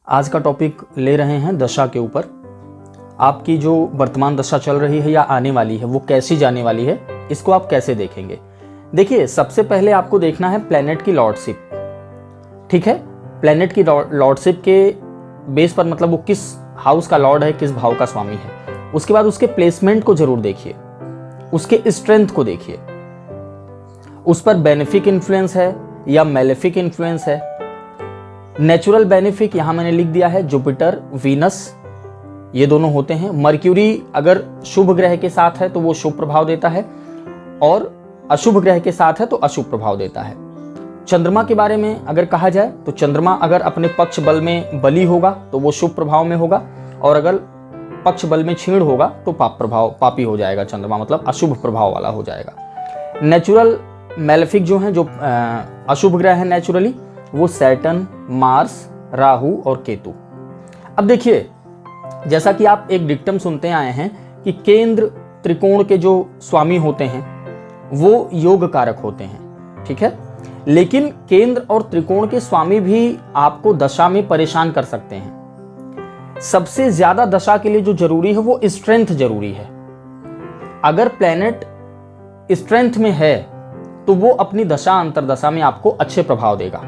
आज का टॉपिक ले रहे हैं दशा के ऊपर। आपकी जो वर्तमान दशा चल रही है या आने वाली है वो कैसी जाने वाली है, इसको आप कैसे देखेंगे। देखिए, सबसे पहले आपको देखना है प्लैनेट की लॉर्डशिप। ठीक है, प्लैनेट की लॉर्डशिप के बेस पर मतलब वो किस हाउस का लॉर्ड है, किस भाव का स्वामी है। उसके बाद उसके प्लेसमेंट को जरूर देखिए, उसके स्ट्रेंथ को देखिए, उस पर बेनिफिक इन्फ्लुएंस है या मेलेफिक इन्फ्लुएंस है। नेचुरल बेनिफिक यहां मैंने लिख दिया है, जुपिटर वीनस ये दोनों होते हैं। मर्क्यूरी अगर शुभ ग्रह के साथ है तो वो शुभ प्रभाव देता है, और अशुभ ग्रह के साथ है तो अशुभ प्रभाव देता है। चंद्रमा के बारे में अगर कहा जाए तो चंद्रमा अगर अपने पक्ष बल में बली होगा तो वो शुभ प्रभाव में होगा, और अगर पक्ष बल में क्षीण होगा तो पापी हो जाएगा चंद्रमा, मतलब अशुभ प्रभाव वाला हो जाएगा। नेचुरल मेलेफिक जो है, जो अशुभ ग्रह है नेचुरली, वो सैटर्न, मार्स, राहु और केतु। अब देखिए, जैसा कि आप एक डिक्टम सुनते आए हैं कि केंद्र त्रिकोण के जो स्वामी होते हैं वो योग कारक होते हैं। ठीक है, लेकिन केंद्र और त्रिकोण के स्वामी भी आपको दशा में परेशान कर सकते हैं। सबसे ज्यादा दशा के लिए जो जरूरी है वो स्ट्रेंथ जरूरी है। अगर प्लैनेट स्ट्रेंथ में है तो वो अपनी दशा अंतरदशा में आपको अच्छे प्रभाव देगा।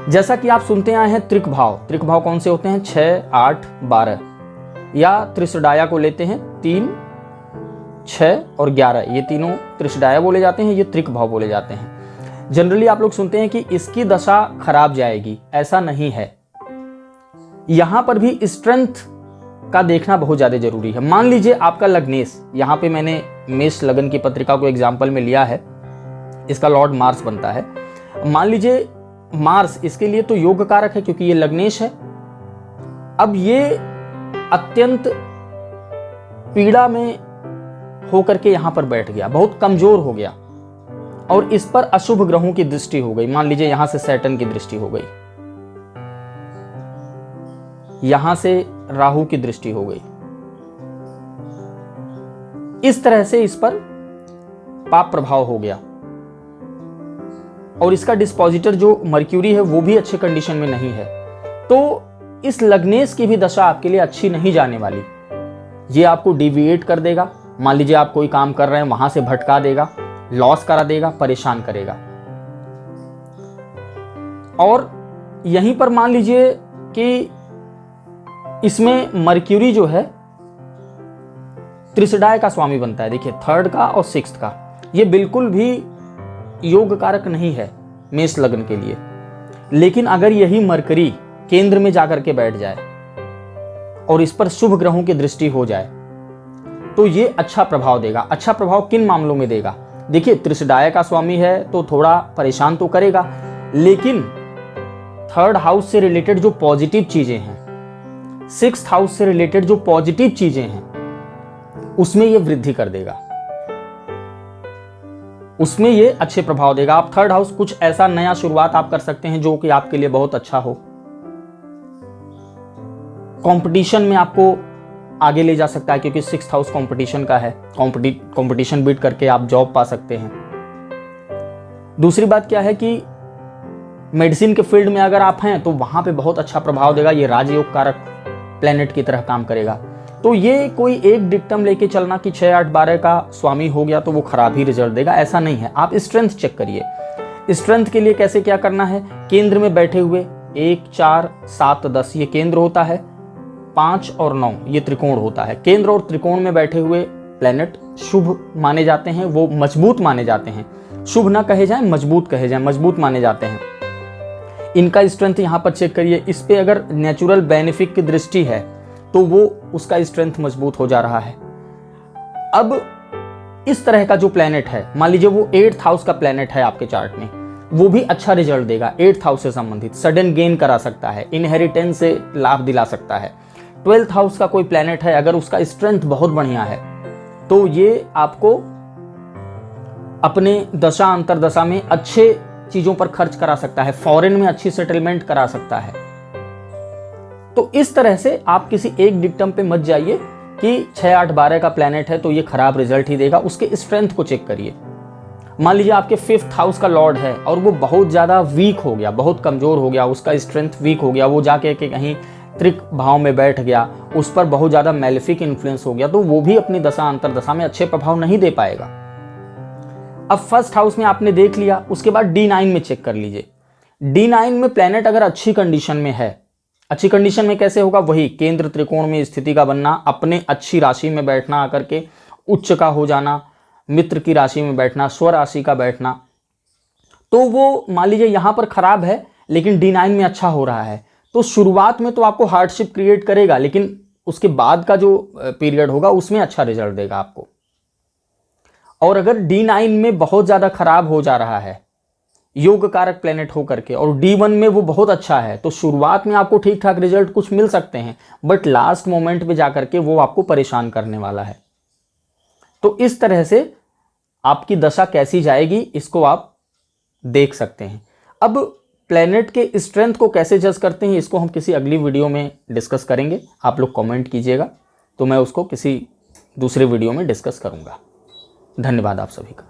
जैसा कि आप सुनते आए हैं त्रिक भाव कौन से होते हैं, 6, 8, 12, या त्रिशडाया को लेते हैं 3, 6 और 11, ये तीनों त्रिशडाया बोले जाते हैं, ये त्रिक भाव बोले जाते हैं। जनरली आप लोग सुनते हैं कि इसकी दशा खराब जाएगी, ऐसा नहीं है। यहां पर भी स्ट्रेंथ का देखना बहुत ज्यादा जरूरी है। मान लीजिए आपका लग्नेश, यहां पे मैंने मेष लगन की पत्रिका को एग्जाम्पल में लिया है, इसका लॉर्ड मार्स बनता है। मान लीजिए मार्स इसके लिए तो योग कारक है क्योंकि ये लग्नेश है। अब ये अत्यंत पीड़ा में होकर के यहां पर बैठ गया, बहुत कमजोर हो गया, और इस पर अशुभ ग्रहों की दृष्टि हो गई। मान लीजिए यहां से सैटर्न की दृष्टि हो गई, यहां से राहु की दृष्टि हो गई। इस तरह से इस पर पाप प्रभाव हो गया, और इसका डिस्पोजिटर जो मर्क्यूरी है वो भी अच्छे कंडीशन में नहीं है। तो इस लग्नेश की भी दशा आपके लिए अच्छी नहीं जाने वाली। ये आपको डिविएट कर देगा। मान लीजिए आप कोई काम कर रहे हैं, वहां से भटका देगा, लॉस करा देगा, परेशान करेगा। और यहीं पर मान लीजिए कि इसमें मर्क्यूरी जो है त्रिशडाय का स्वामी बनता है। देखिए, 3rd का और 6th का, ये बिल्कुल भी योग कारक नहीं है मेष लग्न के लिए। लेकिन अगर यही मरकरी केंद्र में जाकर के बैठ जाए और इस पर शुभ ग्रहों की दृष्टि हो जाए तो ये अच्छा प्रभाव देगा। अच्छा प्रभाव किन मामलों में देगा? देखिए, त्रिशडाय का स्वामी है तो थोड़ा परेशान तो करेगा, लेकिन 3rd हाउस से रिलेटेड जो पॉजिटिव चीजें हैं, 6th हाउस से रिलेटेड जो पॉजिटिव चीजें हैं, उसमें ये वृद्धि कर देगा, उसमें ये अच्छे प्रभाव देगा। आप 3rd हाउस कुछ ऐसा नया शुरुआत आप कर सकते हैं जो कि आपके लिए बहुत अच्छा हो। कंपटीशन में आपको आगे ले जा सकता है क्योंकि 6th हाउस कंपटीशन का है। कंपटीशन बीट करके आप जॉब पा सकते हैं। दूसरी बात क्या है कि मेडिसिन के फील्ड में अगर आप हैं तो वहां पे बहुत अच्छा प्रभाव देगा। ये राजयोग कारक प्लेनेट की तरह काम करेगा। तो ये कोई एक डिक्टम लेके चलना कि 6, 8, 12 का स्वामी हो गया तो वो खराब ही रिजल्ट देगा, ऐसा नहीं है। आप स्ट्रेंथ चेक करिए। स्ट्रेंथ के लिए कैसे क्या करना है? केंद्र में बैठे हुए 1, 4, 7, 10 ये केंद्र होता है, 5 और 9 ये त्रिकोण होता है। केंद्र और त्रिकोण में बैठे हुए प्लैनेट शुभ माने जाते हैं, वो मजबूत माने जाते हैं। शुभ ना कहे जाए, मजबूत कहे जाए, मजबूत माने जाते हैं। इनका स्ट्रेंथ यहां पर चेक करिए। इस पे अगर नेचुरल बेनिफिक की दृष्टि है तो वो उसका स्ट्रेंथ मजबूत हो जा रहा है। अब इस तरह का जो प्लैनेट है, मान लीजिए वो 8th हाउस का प्लैनेट है आपके चार्ट में, वो भी अच्छा रिजल्ट देगा। 8th हाउस से संबंधित सडन गेन करा सकता है, इनहेरिटेंस से लाभ दिला सकता है। 12th हाउस का कोई प्लैनेट है, अगर उसका स्ट्रेंथ बहुत बढ़िया है तो ये आपको अपने दशा अंतरदशा में अच्छे चीजों पर खर्च करा सकता है, फॉरेन में अच्छी सेटलमेंट करा सकता है। तो इस तरह से आप किसी एक डिक्टम पे मत जाइए कि 6, 8, 12 का प्लैनेट है तो ये खराब रिजल्ट ही देगा। उसके स्ट्रेंथ को चेक करिए। मान लीजिए आपके 5th हाउस का लॉर्ड है और वो बहुत ज़्यादा वीक हो गया, बहुत कमज़ोर हो गया, उसका स्ट्रेंथ वीक हो गया, वो जाके कहीं त्रिक भाव में बैठ गया, उस पर बहुत ज़्यादा मैलेफिक इन्फ्लुएंस हो गया, तो वो भी अपनी दशा अंतरदशा में अच्छे प्रभाव नहीं दे पाएगा। अब 1st हाउस में आपने देख लिया, उसके बाद D9 में चेक कर लीजिए। D9 में प्लेनेट अगर अच्छी कंडीशन में है, अच्छी कंडीशन में कैसे होगा, वही केंद्र त्रिकोण में स्थिति का बनना, अपने अच्छी राशि में बैठना, आकर के उच्च का हो जाना, मित्र की राशि में बैठना, स्व राशि का बैठना, तो वो मान लीजिए यहां पर खराब है लेकिन D9 में अच्छा हो रहा है, तो शुरुआत में तो आपको हार्डशिप क्रिएट करेगा, लेकिन उसके बाद का जो पीरियड होगा उसमें अच्छा रिजल्ट देगा आपको। और अगर D9 में बहुत ज्यादा खराब हो जा रहा है योग कारक प्लेनेट हो करके और D1 में वो बहुत अच्छा है, तो शुरुआत में आपको ठीक ठाक रिजल्ट कुछ मिल सकते हैं, बट लास्ट मोमेंट पे जाकर के वो आपको परेशान करने वाला है। तो इस तरह से आपकी दशा कैसी जाएगी इसको आप देख सकते हैं। अब प्लेनेट के स्ट्रेंथ को कैसे जज करते हैं इसको हम किसी अगली वीडियो में डिस्कस करेंगे। आप लोग कमेंट कीजिएगा तो मैं उसको किसी दूसरे वीडियो में डिस्कस करूंगा। धन्यवाद आप सभी का।